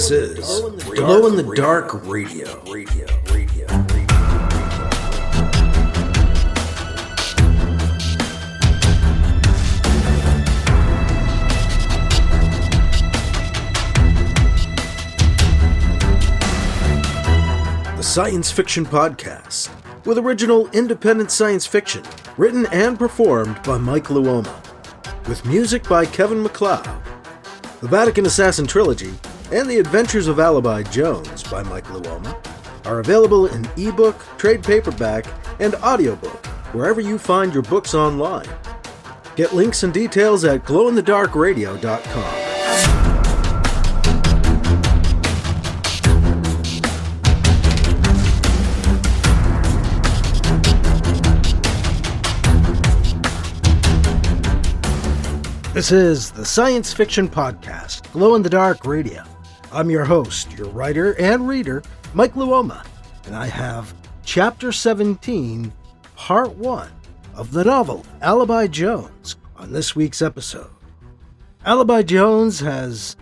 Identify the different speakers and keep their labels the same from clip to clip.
Speaker 1: This is Glow in the Dark Radio. The science fiction podcast with original independent science fiction written and performed by Mike Luoma, with music by Kevin MacLeod. The Vatican Assassin Trilogy and The Adventures of Alibi Jones by Mike Luoma are available in ebook, trade paperback, and audiobook wherever you find your books online. Get links and details at glowinthedarkradio.com. This is the Science Fiction Podcast, Glow in the Dark Radio. I'm your host, your writer and reader, Mike Luoma, and I have Chapter 17, Part 1 of the novel Alibi Jones on this week's episode. Alibi Jones has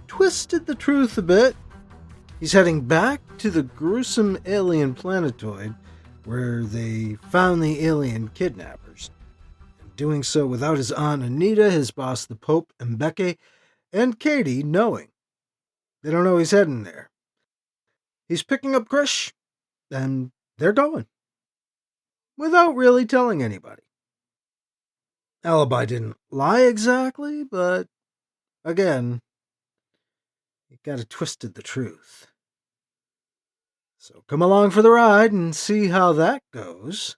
Speaker 1: twisted the truth a bit. He's heading back to the gruesome alien planetoid where they found the alien kidnappers. Doing so without his aunt Anita, his boss the Pope, Mbeke, and Katie knowing. They don't know he's heading there. He's picking up Krish, and they're going. Without really telling anybody. Alibi didn't lie exactly, but again, he kind of twisted the truth. So come along for the ride and see how that goes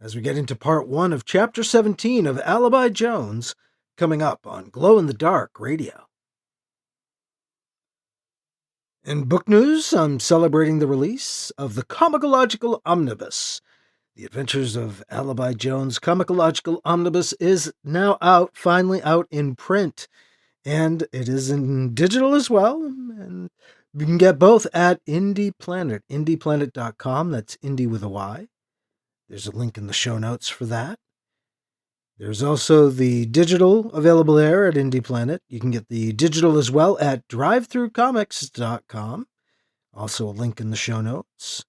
Speaker 1: as we get into Part 1 of Chapter 17 of Alibi Jones, coming up on Glow in the Dark Radio. In book news, I'm celebrating the release of the Chronological Omnibus. The Adventures of Alibi Jones Chronological Omnibus is now out, finally out in print, and it is in digital as well, and you can get both at Indie Planet, indieplanet.com, that's indie with a Y. There's a link in the show notes for that. There's also the digital available there at Indie Planet. You can get the digital as well at drivethroughcomics.com. Also a link in the show notes.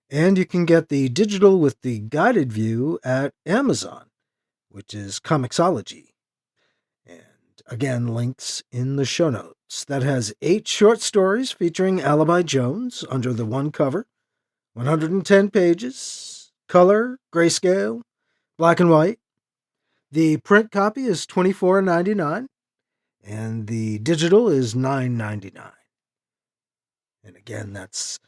Speaker 1: And you can get the digital with the guided view at Amazon, which is Comixology. And again, links in the show notes. That has 8 short stories featuring Alibi Jones under the one cover, 110 pages. Color, grayscale, black and white. The print copy is $24.99, and the digital is $9.99. And again, that's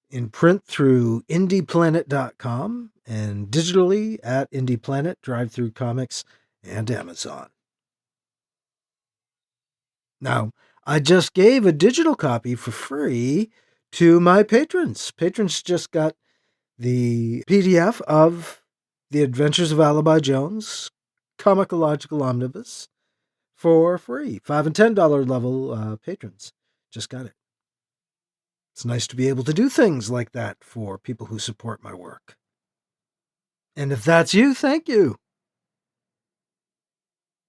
Speaker 1: in print through indieplanet.com and digitally at Indie Planet, Drive-Thru Comics, and Amazon. Now, I just gave a digital copy for free to my patrons. Patrons just got the PDF of The Adventures of Alibi Jones, Chronological Omnibus, for free. $5 and $10 level patrons just got it. It's nice to be able to do things like that for people who support my work. And if that's you, thank you.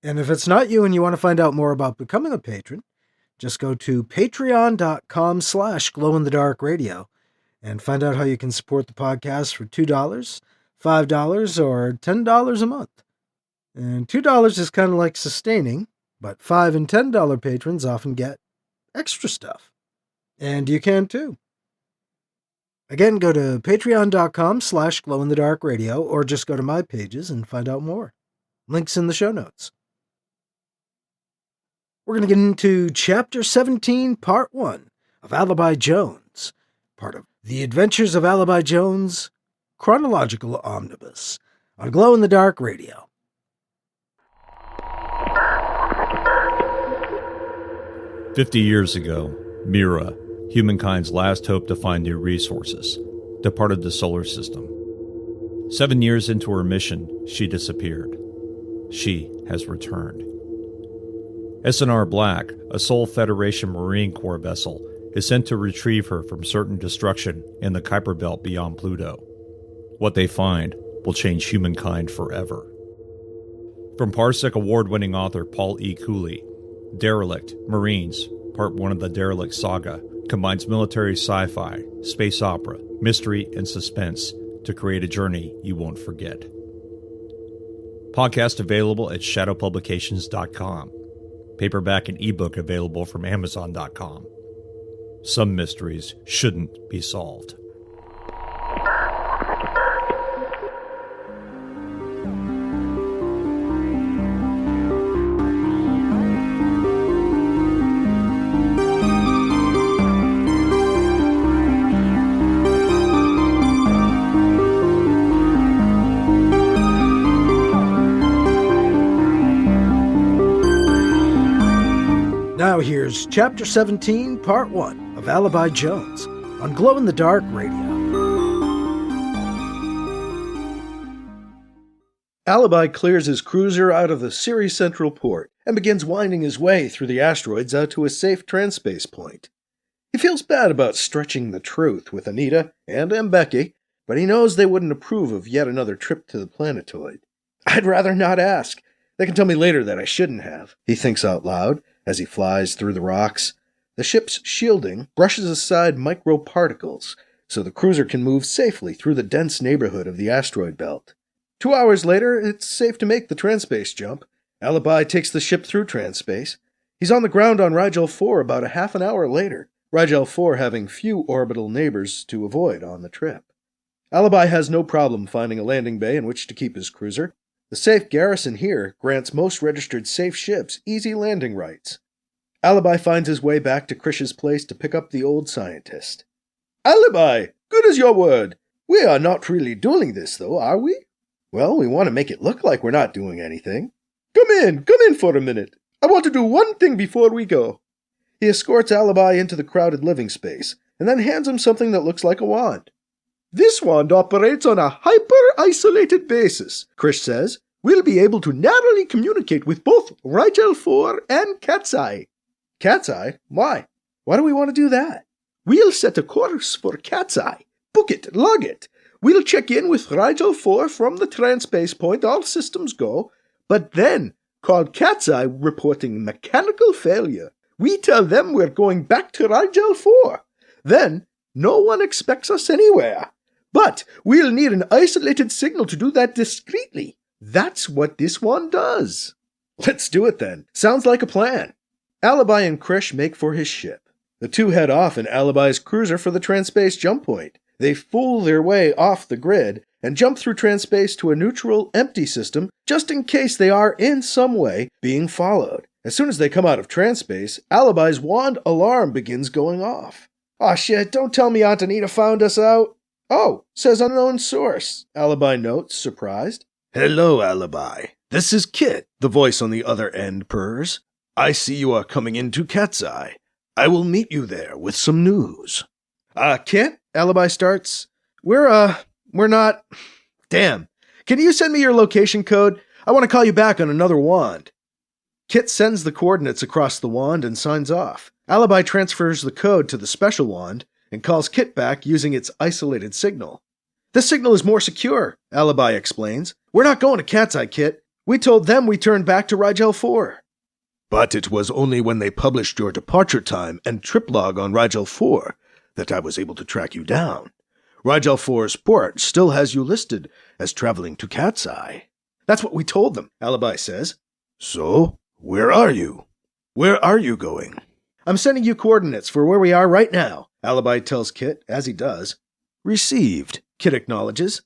Speaker 1: And if it's not you and you want to find out more about becoming a patron, just go to patreon.com/glowinthedarkradio. and find out how you can support the podcast for $2, $5, or $10 a month. And $2 is kind of like sustaining, but $5 and $10 patrons often get extra stuff. And you can too. Again, go to patreon.com/glowinthedarkradio or just go to my pages and find out more. Links in the show notes. We're going to get into Chapter 17, Part 1 of Alibi Jones, part of The Adventures of Alibi Jones, Chronological Omnibus, on Glow in the Dark Radio.
Speaker 2: "50 years ago, Mira, humankind's last hope to find new resources, departed the solar system. 7 years into her mission, she disappeared. She has returned. SNR Black, a Sol Federation Marine Corps vessel, is sent to retrieve her from certain destruction in the Kuiper Belt beyond Pluto. What they find will change humankind forever." From Parsec award-winning author Paul E. Cooley, Derelict, Marines, Part 1 of the Derelict Saga, combines military sci-fi, space opera, mystery, and suspense to create a journey you won't forget. Podcast available at shadowpublications.com. Paperback and ebook available from amazon.com. Some mysteries shouldn't be solved.
Speaker 1: Now here's Chapter 17, Part 1 of Alibi Jones on Glow in the Dark Radio. Alibi clears his cruiser out of the Ceres Central Port and begins winding his way through the asteroids out to a safe transspace point. He feels bad about stretching the truth with Anita and Mbeki, but he knows they wouldn't approve of yet another trip to the planetoid. I'd rather not ask. They can tell me later that I shouldn't have, he thinks out loud as he flies through the rocks. The ship's shielding brushes aside microparticles, so the cruiser can move safely through the dense neighborhood of the asteroid belt. 2 hours later, it's safe to make the transspace jump. Alibi takes the ship through transspace. He's on the ground on Rigel 4 about a half an hour later, Rigel 4 having few orbital neighbors to avoid on the trip. Alibi has no problem finding a landing bay in which to keep his cruiser. The safe garrison here grants most registered safe ships easy landing rights. Alibi finds his way back to Krish's place to pick up the old scientist. Alibi, good as your word. We are not really doing this, though, are we? Well, we want to make it look like we're not doing anything. Come in for a minute. I want to do one thing before we go. He escorts Alibi into the crowded living space, and then hands him something that looks like a wand. This wand operates on a hyper-isolated basis, Krish says. We'll be able to narrowly communicate with both Rigel 4 and Cat's Eye. Cat's Eye? Why? Why do we want to do that? We'll set a course for Cat's Eye. Book it, log it. We'll check in with Rigel 4 from the transspace point, all systems go, but then call Cat's Eye reporting mechanical failure. We tell them we're going back to Rigel 4. Then no one expects us anywhere. But we'll need an isolated signal to do that discreetly. That's what this one does. Let's do it then. Sounds like a plan. Alibi and Krish make for his ship. The two head off in Alibi's cruiser for the transspace jump point. They fool their way off the grid and jump through transspace to a neutral, empty system just in case they are in some way being followed. As soon as they come out of transspace, Alibi's wand alarm begins going off. Aw shit, don't tell me Aunt Anita found us out. Oh, says unknown source, Alibi notes, surprised. Hello, Alibi. This is Kit, the voice on the other end purrs. I see you are coming into Cat's Eye. I will meet you there with some news. Kit? Alibi starts. We're not... Damn. Can you send me your location code? I want to call you back on another wand. Kit sends the coordinates across the wand and signs off. Alibi transfers the code to the special wand and calls Kit back using its isolated signal. This signal is more secure, Alibi explains. We're not going to Cat's Eye, Kit. We told them we turned back to Rigel 4. But it was only when they published your departure time and trip log on Rigel 4 that I was able to track you down. Rigel 4's port still has you listed as traveling to Cat's Eye. That's what we told them, Alibi says. So, where are you? Where are you going? I'm sending you coordinates for where we are right now, Alibi tells Kit, as he does. Received, Kit acknowledges.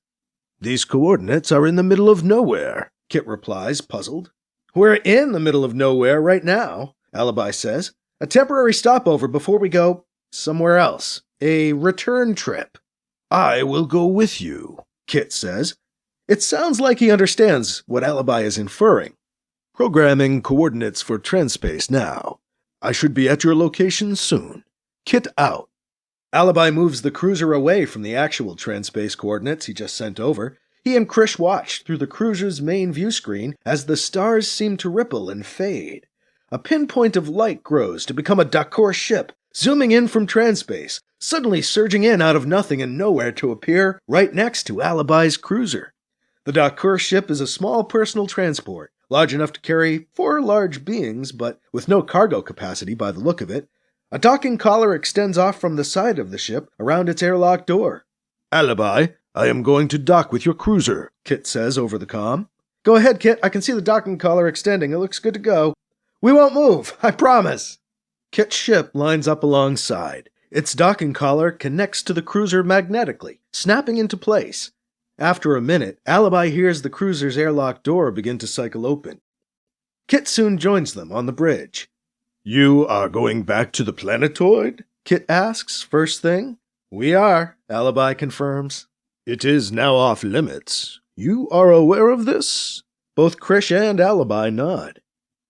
Speaker 1: These coordinates are in the middle of nowhere, Kit replies, puzzled. We're in the middle of nowhere right now, Alibi says. A temporary stopover before we go somewhere else. A return trip. I will go with you, Kit says. It sounds like he understands what Alibi is inferring. Programming coordinates for transspace now. I should be at your location soon. Kit out. Alibi moves the cruiser away from the actual transspace coordinates he just sent over. He and Krish watched through the cruiser's main view screen as the stars seem to ripple and fade. A pinpoint of light grows to become a Dakor ship, zooming in from transspace, suddenly surging in out of nothing and nowhere to appear right next to Alibi's cruiser. The Dakor ship is a small personal transport, large enough to carry 4 large beings, but with no cargo capacity by the look of it. A docking collar extends off from the side of the ship around its airlock door.
Speaker 3: Alibi, I am going to dock with your cruiser,
Speaker 1: Kit says over the comm. Go ahead, Kit. I can see the docking collar extending. It looks good to go. We won't move, I promise. Kit's ship lines up alongside. Its docking collar connects to the cruiser magnetically, snapping into place. After a minute, Alibi hears the cruiser's airlock door begin to cycle open. Kit soon joins them on the bridge.
Speaker 3: You are going back to the planetoid?
Speaker 1: Kit asks, first thing. We are, Alibi confirms.
Speaker 3: It is now off limits. You are aware of this?
Speaker 1: Both Krish and Alibi nod.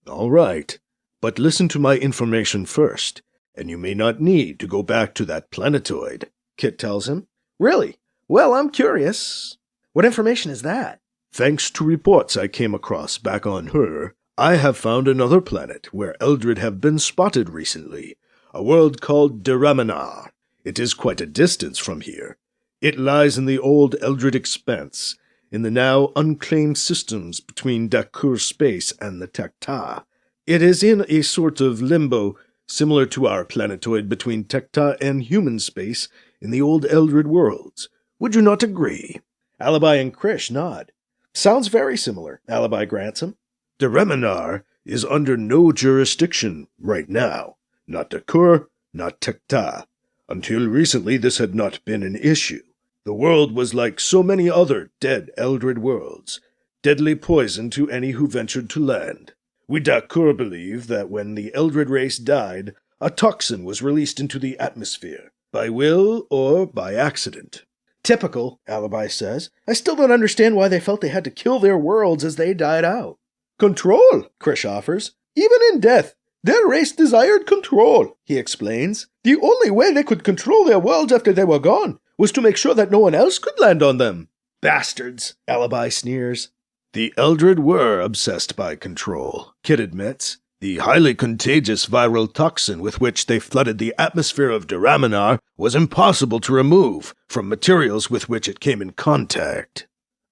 Speaker 3: All right, but listen to my information first, and you may not need to go back to that planetoid,
Speaker 1: Kit tells him. Really? Well, I'm curious. What information is that?
Speaker 3: Thanks to reports I came across back on her, I have found another planet where Eldred have been spotted recently, a world called Deraminar. It is quite a distance from here. It lies in the old Eldred expanse, in the now unclaimed systems between Dakur space and the Tekta. It is in a sort of limbo, similar to our planetoid between Tekta and human space in the old Eldred worlds. Would you not agree?
Speaker 1: Alibi and Krish nod. Sounds very similar, Alibi grants him.
Speaker 3: Deraminar is under no jurisdiction right now. Not Dakur, not Tekta. Until recently this had not been an issue. The world was like so many other dead Eldred worlds, deadly poison to any who ventured to land. We Dakur believe that when the Eldred race died, a toxin was released into the atmosphere, by will or by accident.
Speaker 1: Typical, Alibi says. I still don't understand why they felt they had to kill their worlds as they died out.
Speaker 3: Control, Krish offers. Even in death, their race desired control, he explains. The only way they could control their worlds after they were gone was to make sure that no one else could land on them.
Speaker 1: Bastards, Alibi sneers.
Speaker 3: The Eldred were obsessed by control, Kit admits. The highly contagious viral toxin with which they flooded the atmosphere of Deraminar was impossible to remove from materials with which it came in contact.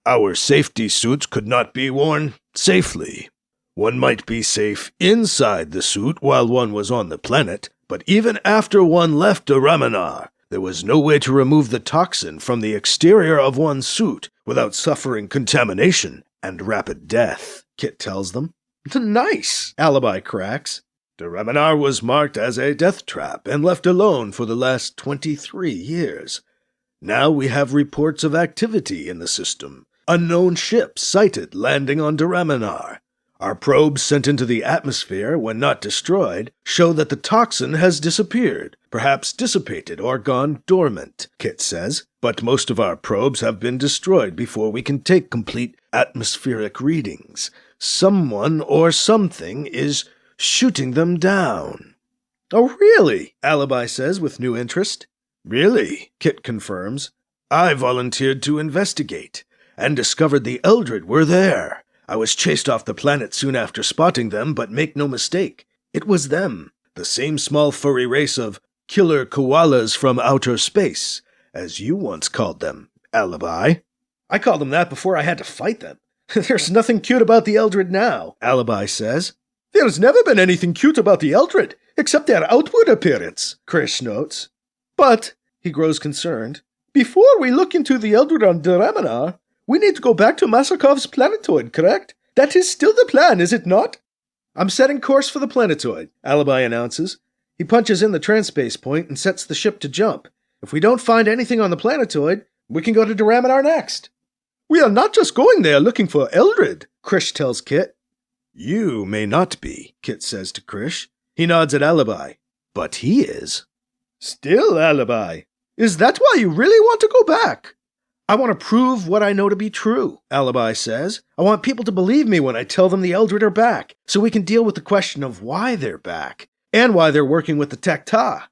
Speaker 3: Our safety suits could not be worn safely. One might be safe inside the suit while one was on the planet, but even after one left Deraminar, there was no way to remove the toxin from the exterior of one's suit without suffering contamination and rapid death, Kit tells them.
Speaker 1: Nice, Alibi cracks.
Speaker 3: Deraminar was marked as a death trap and left alone for the last 23 years. Now we have reports of activity in the system. Unknown ships sighted landing on Deraminar. Our probes sent into the atmosphere, when not destroyed, show that the toxin has disappeared, perhaps dissipated or gone dormant, Kit says. But most of our probes have been destroyed before we can take complete atmospheric readings. Someone or something is shooting them down.
Speaker 1: Oh, really? Alibi says with new interest.
Speaker 3: Really, Kit confirms. I volunteered to investigate, and discovered the Eldred were there. I was chased off the planet soon after spotting them, but make no mistake, it was them, the same small furry race of killer koalas from outer space, as you once called them, Alibi.
Speaker 1: I called them that before I had to fight them. There's nothing cute about the Eldred now, Alibi says.
Speaker 3: There's never been anything cute about the Eldred, except their outward appearance, Krish notes.
Speaker 1: But, he grows concerned, before we look into the Eldred on Deraminar, we need to go back to Masakov's planetoid, correct? That is still the plan, is it not? I'm setting course for the planetoid, Alibi announces. He punches in the transspace point and sets the ship to jump. If we don't find anything on the planetoid, we can go to Deraminar next.
Speaker 3: We are not just going there looking for Eldred,
Speaker 1: Krish tells Kit.
Speaker 3: You may not be, Kit says to Krish. He nods at Alibi. But he is.
Speaker 1: Still, Alibi. Is that why you really want to go back? I want to prove what I know to be true, Alibi says. I want people to believe me when I tell them the Eldred are back, so we can deal with the question of why they're back, and why they're working with the Tekta.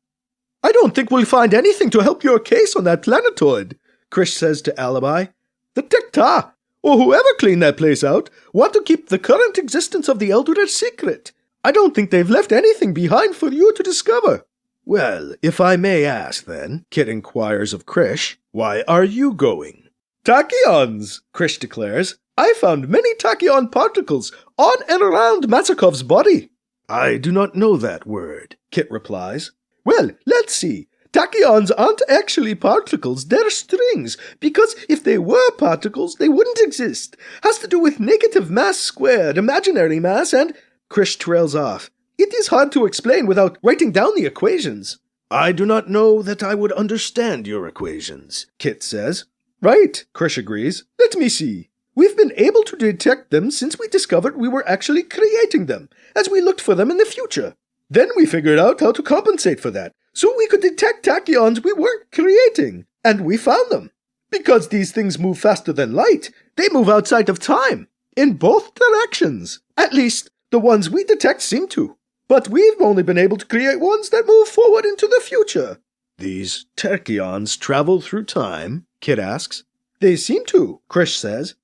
Speaker 3: I don't think we'll find anything to help your case on that planetoid, Krish says to Alibi. The Tekta, or whoever cleaned that place out, want to keep the current existence of the Eldred a secret. I don't think they've left anything behind for you to discover.
Speaker 1: Well, if I may ask then, Kit inquires of Krish, why are you going?
Speaker 3: Tachyons, Krish declares. I found many tachyon particles on and around Masakov's body.
Speaker 1: I do not know that word, Kit replies.
Speaker 3: Well, let's see. Tachyons aren't actually particles, they're strings, because if they were particles, they wouldn't exist. Has to do with negative mass squared, imaginary mass, and... Krish trails off. It is hard to explain without writing down the equations. I do not know that I would understand your equations, Kit says. Right, Krish agrees. Let me see. We've been able to detect them since we discovered we were actually creating them, as we looked for them in the future. Then we figured out how to compensate for that, so we could detect tachyons we weren't creating, and we found them. Because these things move faster than light, they move outside of time, in both directions. At least, the ones we detect seem to. But we've only been able to create ones that move forward into the future. These tachyons travel through time? Kit asks. They seem to, Krish says.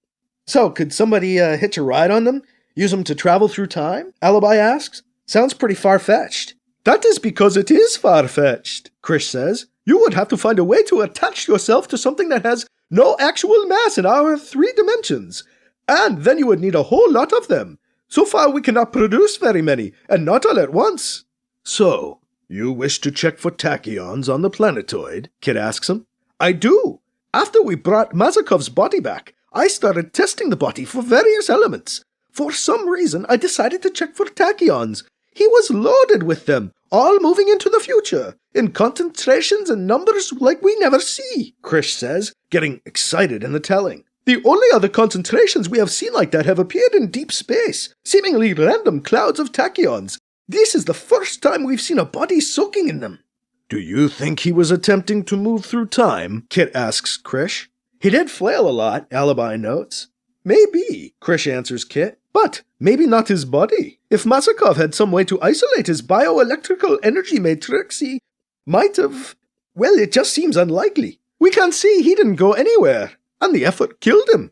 Speaker 3: So, could somebody hitch a ride on them? Use them to travel through time? Alibi asks. Sounds pretty far-fetched. That is because it is far-fetched, Krish says. You would have to find a way to attach yourself to something that has no actual mass in our 3 dimensions. And then you would need a whole lot of them. So far we cannot produce very many, and not all at once. So, you wish to check for tachyons on the planetoid? Kit asks him. I do. After we brought Mazakov's body back, I started testing the body for various elements. For some reason, I decided to check for tachyons. He was loaded with them, all moving into the future, in concentrations and numbers like we never see, Krish says, getting excited in the telling. The only other concentrations we have seen like that have appeared in deep space, seemingly random clouds of tachyons. This is the first time we've seen a body soaking in them. Do you think he was attempting to move through time? Kit asks Krish. He did flail a lot, Alibi notes. Maybe, Krish answers Kit, but maybe not his body. If Mazakov had some way to isolate his bioelectrical energy matrix, he might have... Well, it just seems unlikely. We can see he didn't go anywhere, and the effort killed him.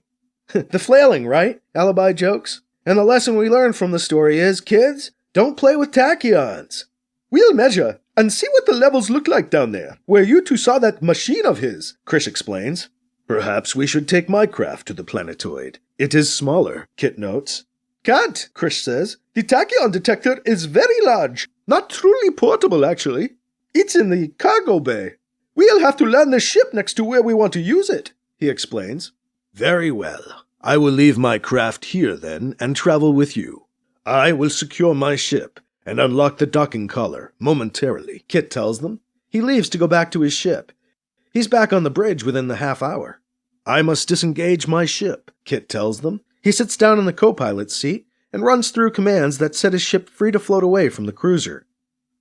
Speaker 3: The flailing, right? Alibi jokes. And the lesson we learned from the story is, kids, don't play with tachyons. We'll measure and see what the levels look like down there, where you two saw that machine of his, Krish explains. Perhaps we should take my craft to the planetoid. It is smaller, Kit notes. Can't, Krish says. The tachyon detector is very large. Not truly portable, actually. It's in the cargo bay. We'll have to land the ship next to where we want to use it, he explains. Very well. I will leave my craft here then and travel with you. I will secure my ship and unlock the docking collar momentarily, Kit tells them. He leaves to go back to his ship. He's back on the bridge within the half hour. I must disengage my ship, Kit tells them. He sits down in the co-pilot's seat and runs through commands that set his ship free to float away from the cruiser.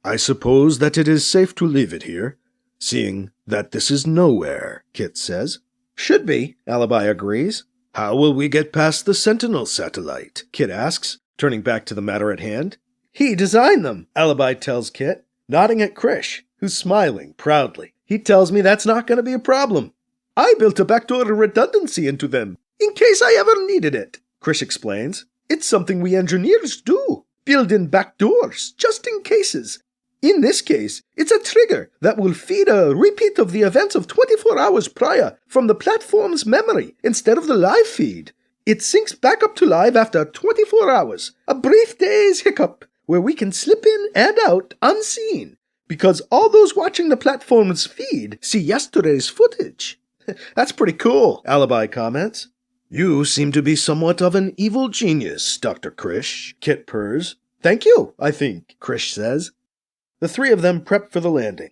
Speaker 3: I suppose that it is safe to leave it here, seeing that this is nowhere, Kit says. Should be, Alibi agrees. How will we get past the Sentinel satellite? Kit asks, turning back to the matter at hand. He designed them, Alibi tells Kit, nodding at Krish, who's smiling proudly. He tells me that's not going to be a problem. I built a backdoor redundancy into them, in case I ever needed it, Krish explains. It's something we engineers do, build in backdoors, just in cases. In this case, it's a trigger that will feed a repeat of the events of 24 hours prior from the platform's memory instead of the live feed. It syncs back up to live after 24 hours, a brief day's hiccup, where we can slip in and out unseen, because all those watching the platform's feed see yesterday's footage. That's pretty cool, Alibi comments. You seem to be somewhat of an evil genius, Dr. Krish, Kit purrs. Thank you, I think, Krish says. The three of them prep for the landing.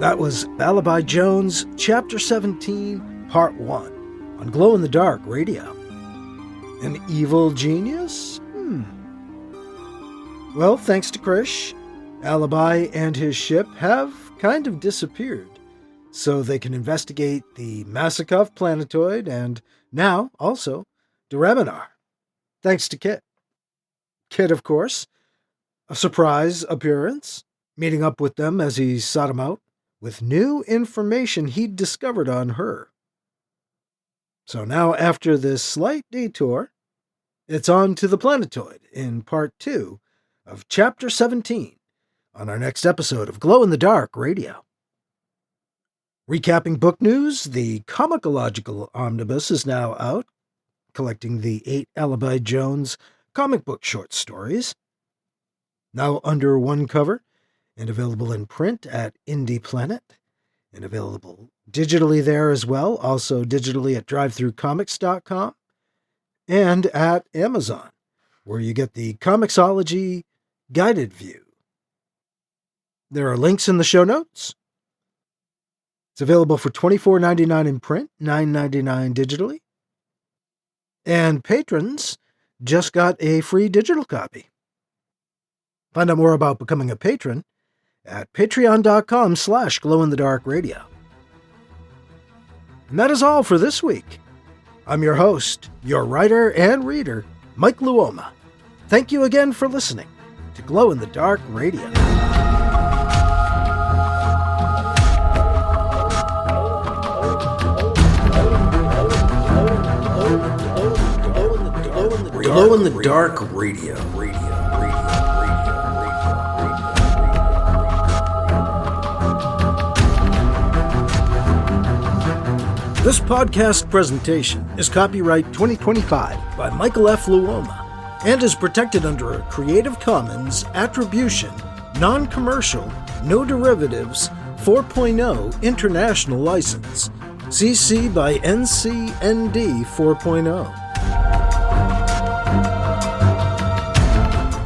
Speaker 1: That was Alibi Jones, Chapter 17, Part 1, on Glow in the Dark Radio. An evil genius? Well, thanks to Krish, Alibi and his ship have kind of disappeared, so they can investigate the Masakov planetoid and now, also, Duraminar. Thanks to Kit. Kit, of course, a surprise appearance, meeting up with them as he sought them out, with new information he'd discovered on her. So now, after this slight detour, it's on to the planetoid in Part 2 of Chapter 17 on our next episode of Glow in the Dark Radio. Recapping book news, the Chronological Omnibus is now out, collecting the 8 Alibi Jones comic book short stories. Now under one cover, and available in print at Indie Planet, and available digitally there as well, also digitally at drivethroughcomics.com, and at Amazon, where you get the Comixology Guided View. There are links in the show notes. It's available for $24.99 in print, $9.99 digitally. And patrons just got a free digital copy. Find out more about becoming a patron at patreon.com/glowinthedarkradio. And that is all for this week. I'm your host, your writer and reader, Mike Luoma. Thank you again for listening to Glow in the Dark Radio. Glow in the Dark Radio. This podcast presentation is copyright 2025 by Michael F. Luoma and is protected under a Creative Commons Attribution, Non-Commercial, No Derivatives 4.0 International License, CC by NC-ND 4.0.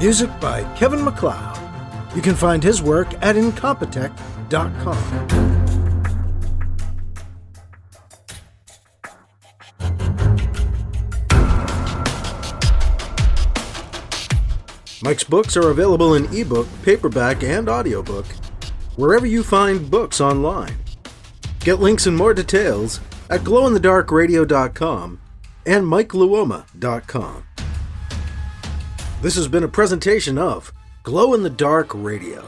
Speaker 1: Music by Kevin MacLeod. You can find his work at incompetech.com. Mike's books are available in ebook, paperback, and audiobook, wherever you find books online. Get links and more details at glowinthedarkradio.com and mikeluoma.com. This has been a presentation of Glow in the Dark Radio.